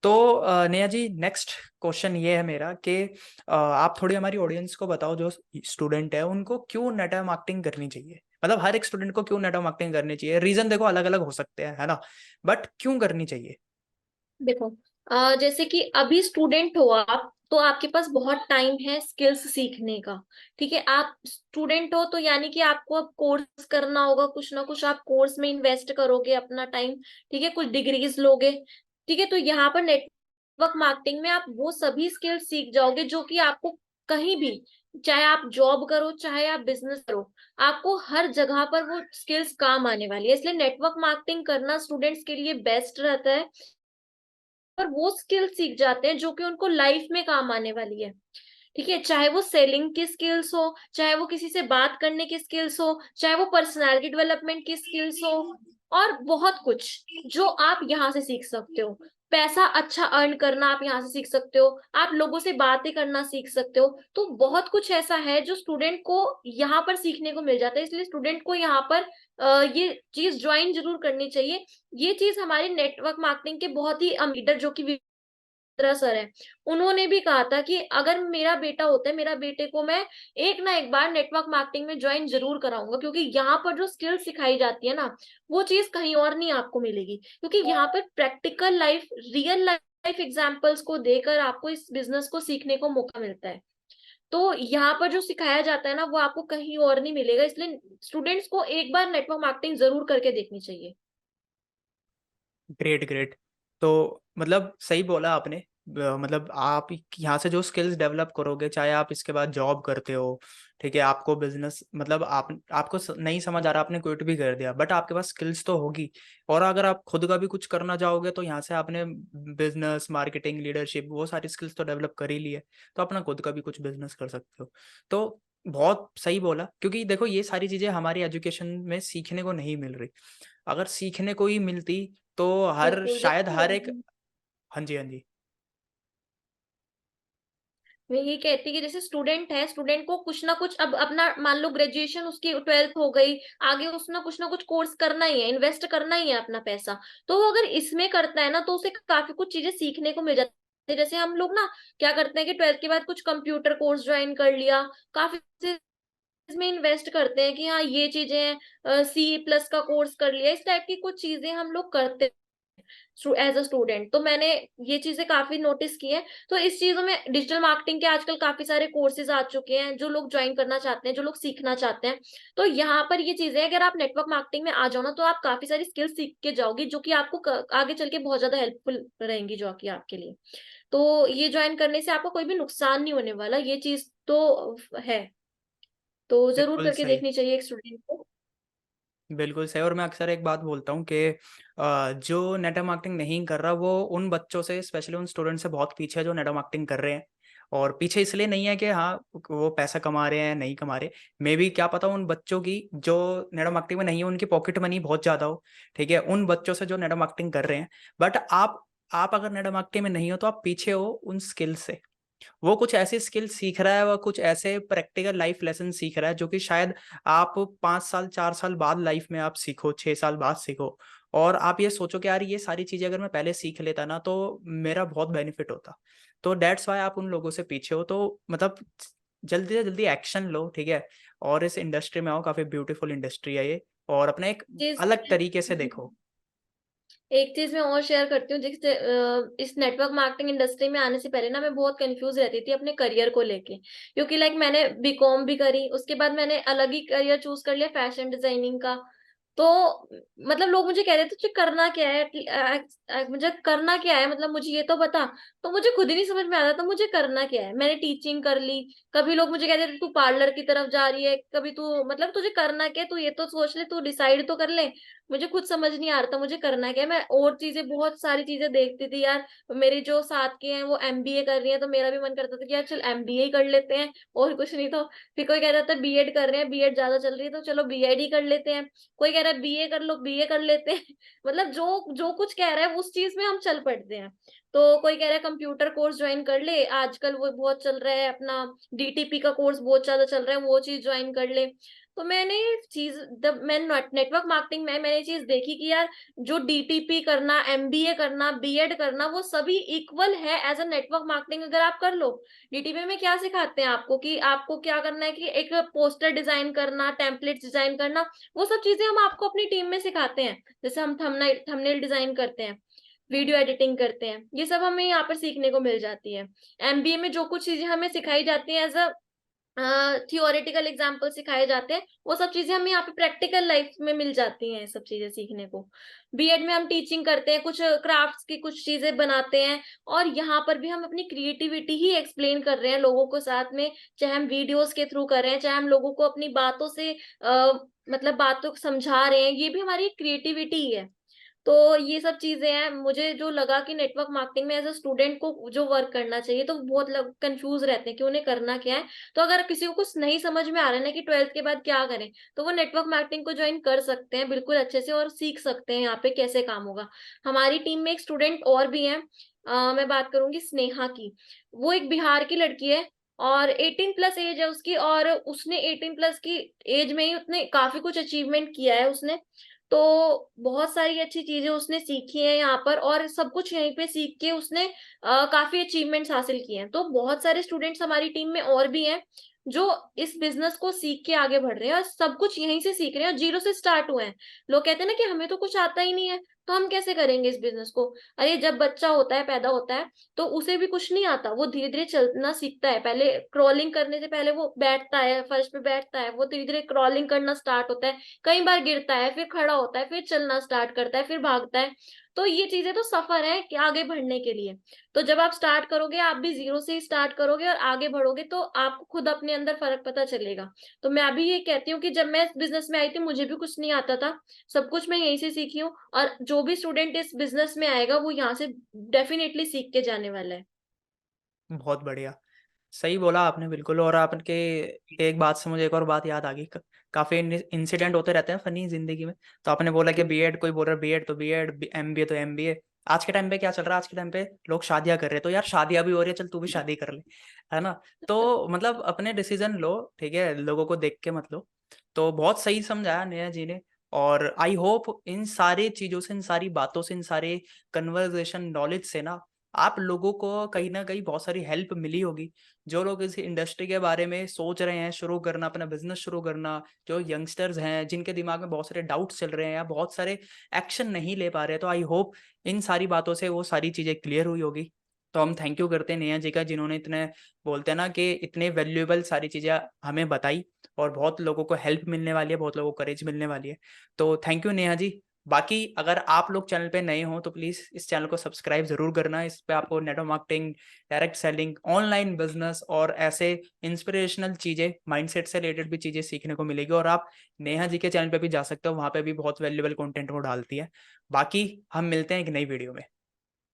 तो Neha ji, next question ये है मेरा कि आप थोड़ी हमारी ऑडियंस को बताओ, जो स्टूडेंट है उनको क्यों नेटवर्क मार्केटिंग करनी चाहिए। मतलब हर एक स्टूडेंट को क्यों नेटवर्क मार्केटिंग करनी चाहिए। रीजन देखो अलग अलग हो सकते हैं, है ना, बट क्यों करनी चाहिए। देखो, जैसे कि अभी स्टूडेंट हो आप, तो आपके पास बहुत टाइम है स्किल्स सीखने का। ठीक है, आप स्टूडेंट हो तो यानी कि आपको अब कोर्स करना होगा, कुछ ना कुछ आप कोर्स में इन्वेस्ट करोगे अपना टाइम। ठीक है, कुछ डिग्रीज लोगे। ठीक है, तो यहाँ पर नेटवर्क मार्केटिंग में आप वो सभी स्किल्स सीख जाओगे जो कि आपको कहीं भी, चाहे आप जॉब करो चाहे आप बिजनेस करो, आपको हर जगह पर वो स्किल्स काम आने वाली है। इसलिए नेटवर्क मार्केटिंग करना स्टूडेंट्स के लिए बेस्ट रहता है। पर वो स्किल सीख जाते हैं जो कि उनको लाइफ में काम आने वाली है। ठीक है, चाहे वो सेलिंग की स्किल्स हो, चाहे वो किसी से बात करने की स्किल्स हो, चाहे वो पर्सनालिटी डेवलपमेंट की स्किल्स हो, और बहुत कुछ जो आप यहाँ से सीख सकते हो। पैसा अच्छा अर्न करना आप यहाँ से सीख सकते हो, आप लोगों से बातें करना सीख सकते हो। तो बहुत कुछ ऐसा है जो स्टूडेंट को यहाँ पर सीखने को मिल जाता है। इसलिए स्टूडेंट को यहाँ पर ये चीज ज्वाइन जरूर करनी चाहिए। ये चीज हमारे नेटवर्क मार्केटिंग के बहुत ही लीडर जो कि मित्रा सर है, उन्होंने भी कहा था कि अगर मेरा बेटा होता है, मेरा बेटे को मैं एक ना एक बार नेटवर्क मार्केटिंग में ज्वाइन जरूर कराऊंगा, क्योंकि यहाँ पर जो स्किल सिखाई जाती है ना, वो चीज कहीं और नहीं आपको मिलेगी। क्योंकि यहाँ पर practical life, real life examples को देकर आपको इस बिजनेस को सीखने को मौका मिलता है। तो यहाँ पर जो सिखाया जाता है ना, वो आपको कहीं और नहीं मिलेगा। इसलिए स्टूडेंट्स को एक बार नेटवर्क मार्केटिंग जरूर करके देखनी चाहिए। Great great. तो मतलब सही बोला आपने। मतलब आप यहाँ से जो स्किल्स डेवलप करोगे, चाहे आप इसके बाद जॉब करते हो, ठीक है, आपको बिजनेस मतलब आपको नहीं समझ आ रहा, आपने क्विट भी कर दिया, बट आपके पास स्किल्स तो होगी। और अगर आप खुद का भी कुछ करना चाहोगे तो यहाँ से आपने बिजनेस, मार्केटिंग, लीडरशिप, वो सारी स्किल्स तो डेवलप कर ही ली है। तो अपना खुद का भी कुछ बिजनेस कर सकते हो। तो बहुत सही बोला, क्योंकि देखो ये सारी चीजें हमारी एजुकेशन में सीखने को नहीं मिल रही। अगर सीखने को ही मिलती तो हर बिल्कुल, शायद जैसे हर एक। हाँ जी, हाँ जी। मैं ये कहती कि जैसे स्टूडेंट है, स्टूडेंट को कुछ ना कुछ, अब अपना मान लो ग्रेजुएशन उसकी 12th हो गई, आगे उसने कुछ ना कुछ कोर्स करना ही है, इन्वेस्ट करना ही है अपना पैसा। तो वो अगर इसमें करता है ना, तो उसे काफी कुछ चीजें सीखने को मिल जाती है। जैसे हम लोग ना क्या करते हैं कि 12th के बाद कुछ कंप्यूटर कोर्स ज्वाइन कर लिया, काफी इसमें इन्वेस्ट करते हैं कि हाँ ये चीजें हैं, C+ का कोर्स कर लिया, इस टाइप की कुछ चीजें हम लोग करते एज अ स्टूडेंट। तो मैंने ये चीजें काफी नोटिस की है। तो इस चीजों में डिजिटल मार्केटिंग के आजकल काफी सारे कोर्सेज आ चुके हैं, जो लोग ज्वाइन करना चाहते हैं, जो लोग सीखना चाहते हैं। तो यहाँ पर ये चीजें, अगर आप नेटवर्क मार्केटिंग में आ जाओ ना, तो आप काफी सारी स्किल्स सीख के जाओगे, जो कि आपको आगे चल के बहुत ज्यादा हेल्पफुल रहेंगी, जो कि आपके लिए। तो ये ज्वाइन करने से आपको कोई भी नुकसान नहीं होने वाला, ये चीज तो है। तो जरूर बिल्कुल करके सही। देखनी चाहिए एक स्टूडेंट को। बिल्कुल सही। और मैं अक्सर एक बात बोलता हूँ कि जो नेटवर्क मार्केटिंग नहीं कर रहा वो उन बच्चों से, स्पेशली उन स्टूडेंट से बहुत पीछे है जो नेटवर्क मार्केटिंग कर रहे हैं। और पीछे इसलिए नहीं है कि हाँ वो पैसा कमा रहे हैं नहीं कमा रहे, मे भी क्या पता उन बच्चों की जो नेटवर्क मार्केटिंग में नहीं है उनकी पॉकेट मनी बहुत ज्यादा हो। ठीक है, उन बच्चों से जो नेटवर्क मार्केटिंग कर रहे हैं। बट आप अगर नेटवर्क मार्केटिंग में नहीं हो तो आप पीछे हो उन स्किल से। वो कुछ ऐसी स्किल सीख रहा है, वो कुछ ऐसे प्रैक्टिकल लाइफ लेसन सीख रहा है जो कि शायद आप 5 साल 4 साल बाद लाइफ में आप सीखो, 6 साल बाद सीखो। और आप ये सोचो कि यार ये सारी चीजें अगर मैं पहले सीख लेता ना तो मेरा बहुत बेनिफिट होता। तो डेट्स वाई आप उन लोगों से पीछे हो। तो मतलब जल्दी से जल्दी एक्शन लो, ठीक है, और इस इंडस्ट्री में आओ। काफी ब्यूटीफुल इंडस्ट्री है ये, और अपने एक चीज अलग तरीके से देखो। एक चीज मैं और शेयर करती हूँ, जिस इस नेटवर्क मार्केटिंग इंडस्ट्री में आने से पहले ना मैं बहुत कंफ्यूज रहती थी अपने करियर को लेके। क्योंकि लाइक मैंने बीकॉम भी करी, उसके बाद मैंने अलग ही करियर चूज कर लिया, फैशन डिजाइनिंग का। तो मतलब लोग मुझे कह रहे थे तुझे करना क्या है, मुझे करना क्या है, मतलब मुझे ये तो बता। तो मुझे खुद ही नहीं समझ में आ रहा था मुझे करना क्या है। मैंने टीचिंग कर ली, कभी लोग मुझे कहते थे तू पार्लर की तरफ जा रही है, कभी तू, मतलब तुझे करना क्या है, तू ये तो सोच ले, तू डिसाइड तो कर ले। मुझे खुद समझ नहीं आ रहा था मुझे करना क्या है। मैं और चीजें, बहुत सारी चीजें देखती थी यार। मेरी जो साथ के हैं वो एमबीए कर रही हैं, तो मेरा भी मन करता था कि यार चल एमबीए ही कर लेते हैं, और कुछ नहीं तो। फिर कोई कह रहा था बीएड कर रहे हैं, बीएड ज्यादा चल रही है, तो चलो बीएड ही कर लेते हैं। कोई कह रहा है बीए कर लो, बीए कर लेते हैं। मतलब जो जो कुछ कह रहा है उस चीज में हम चल पड़ते हैं। तो कोई कह रहा है कंप्यूटर कोर्स ज्वाइन कर ले, आजकल वो बहुत चल रहा है अपना, डीटीपी का कोर्स बहुत ज्यादा चल रहा है, वो चीज ज्वाइन कर ले। तो मैंने चीज जब मैं नेटवर्क मार्केटिंग में मैंने चीज देखी कि यार जो डीटीपी करना, एमबीए करना, बीएड करना, वो सभी इक्वल है एज अ नेटवर्क मार्केटिंग अगर आप कर लो। डीटीपी में क्या सिखाते हैं आपको कि आपको क्या करना है कि एक पोस्टर डिजाइन करना, टेम्पलेट्स डिजाइन करना, वो सब चीजें हम आपको अपनी टीम में सिखाते हैं। जैसे हम थंबनेल डिजाइन करते हैं, वीडियो एडिटिंग करते हैं, ये सब हमें यहाँ पर सीखने को मिल जाती है। एमबीए में जो कुछ चीजें हमें सिखाई जाती हैं एज अ थियोरेटिकल एग्जाम्पल सिखाए जाते हैं, वो सब चीजें हमें यहाँ पे प्रैक्टिकल लाइफ में मिल जाती हैं, सब चीजें सीखने को। बीएड में हम टीचिंग करते हैं, कुछ क्राफ्ट्स की कुछ चीजें बनाते हैं, और यहाँ पर भी हम अपनी क्रिएटिविटी ही एक्सप्लेन कर रहे हैं लोगों को साथ में, चाहे हम वीडियोस के थ्रू कर रहे हैं, चाहे हम लोगों को अपनी बातों से मतलब बातों को समझा रहे हैं, ये भी हमारी क्रिएटिविटी ही है। तो ये सब चीजें हैं, मुझे जो लगा कि नेटवर्क मार्केटिंग में एज अ स्टूडेंट को जो वर्क करना चाहिए, तो बहुत लोग कंफ्यूज रहते हैं कि उन्हें करना क्या है। तो अगर किसी को कुछ नहीं समझ में आ रहा है ना कि 12th के बाद क्या करें, तो वो नेटवर्क मार्केटिंग को ज्वाइन कर सकते हैं बिल्कुल अच्छे से, और सीख सकते हैं यहाँ पे कैसे काम होगा। हमारी टीम में एक स्टूडेंट और भी है, मैं बात करूंगी स्नेहा की। वो एक बिहार की लड़की है, और 18 प्लस एज है उसकी, और उसने 18 प्लस की एज में ही उसने काफी कुछ अचीवमेंट किया है उसने। तो बहुत सारी अच्छी चीजें उसने सीखी हैं यहाँ पर, और सब कुछ यहीं पे सीख के उसने काफी अचीवमेंट्स हासिल किए हैं। तो बहुत सारे स्टूडेंट्स हमारी टीम में और भी हैं जो इस बिजनेस को सीख के आगे बढ़ रहे हैं, और सब कुछ यहीं से सीख रहे हैं, और जीरो से स्टार्ट हुए हैं। लोग कहते हैं ना कि हमें तो कुछ आता ही नहीं है, तो हम कैसे करेंगे इस बिजनेस को। अरे जब बच्चा होता है, पैदा होता है, तो उसे भी कुछ नहीं आता, वो धीरे धीरे चलना सीखता है। पहले क्रॉलिंग करने से पहले वो बैठता है, फर्श पे बैठता है, वो धीरे धीरे क्रॉलिंग करना स्टार्ट होता है, कई बार गिरता है, फिर खड़ा होता है, फिर चलना स्टार्ट करता है, फिर भागता है। तो ये चीजें तो सफर है कि आगे बढ़ने के लिए। तो जब आप स्टार्ट करोगे, आप भी जीरो से ही स्टार्ट करोगे और आगे बढ़ोगे, तो आपको खुद अपने अंदर फर्क पता चलेगा। तो मैं अभी ये कहती हूँ कि जब मैं इस बिजनेस में आई थी, मुझे भी कुछ नहीं आता था, सब कुछ मैं यहीं से सीखी हूँ, और जो भी स्टूडेंट इस बिजनेस में आएगा वो यहाँ से डेफिनेटली सीख के जाने वाला है। बहुत बढ़िया, सही बोला आपने बिल्कुल। और आपके एक बात से मुझे एक और बात याद आ गई। काफी इंसिडेंट होते रहते हैं फनी जिंदगी में। तो आपने बोला कि बीएड, कोई बोल रहा है बीएड तो बीएड, एमबीए तो एमबीए। आज के टाइम पे क्या चल रहा है? आज के टाइम पे लोग शादियां कर रहे हैं, तो यार शादियां भी हो रही है, चल तू भी शादी कर ले, है ना? तो मतलब अपने डिसीजन लो, ठीक है, लोगों को देख के मत लो। तो बहुत सही समझाया नेहा जी ने। और आई होप इन सारी चीजों से, इन सारी बातों से, इन सारे कन्वर्जेशन नॉलेज से ना आप लोगों को कहीं ना कहीं बहुत सारी हेल्प मिली होगी। जो लोग इस इंडस्ट्री के बारे में सोच रहे हैं, शुरू करना, अपना बिजनेस शुरू करना, जो यंगस्टर्स हैं जिनके दिमाग में बहुत सारे डाउट्स चल रहे हैं या बहुत सारे एक्शन नहीं ले पा रहे, तो आई होप इन सारी बातों से वो सारी चीज़ें क्लियर हुई होगी। तो हम थैंक यू करते हैं नेहा जी का, जिन्होंने इतने, बोलते हैं ना कि इतने वैल्यूएबल सारी चीज़ें हमें बताई। और बहुत लोगों को हेल्प मिलने वाली है, बहुत लोगों को करेज मिलने वाली है। तो थैंक यू नेहा जी। बाकी अगर आप लोग चैनल पे नए हो तो प्लीज़ इस चैनल को सब्सक्राइब जरूर करना। इस पे आपको network marketing, direct selling, online business और ऐसे इंस्पिरेशनल चीज़ें, माइंडसेट से रिलेटेड भी चीज़ें सीखने को मिलेगी। और आप नेहा जी के चैनल पे भी जा सकते हो, वहाँ पे भी बहुत वैल्यूएबल कंटेंट वो डालती है। बाकी हम मिलते हैं एक नई वीडियो में।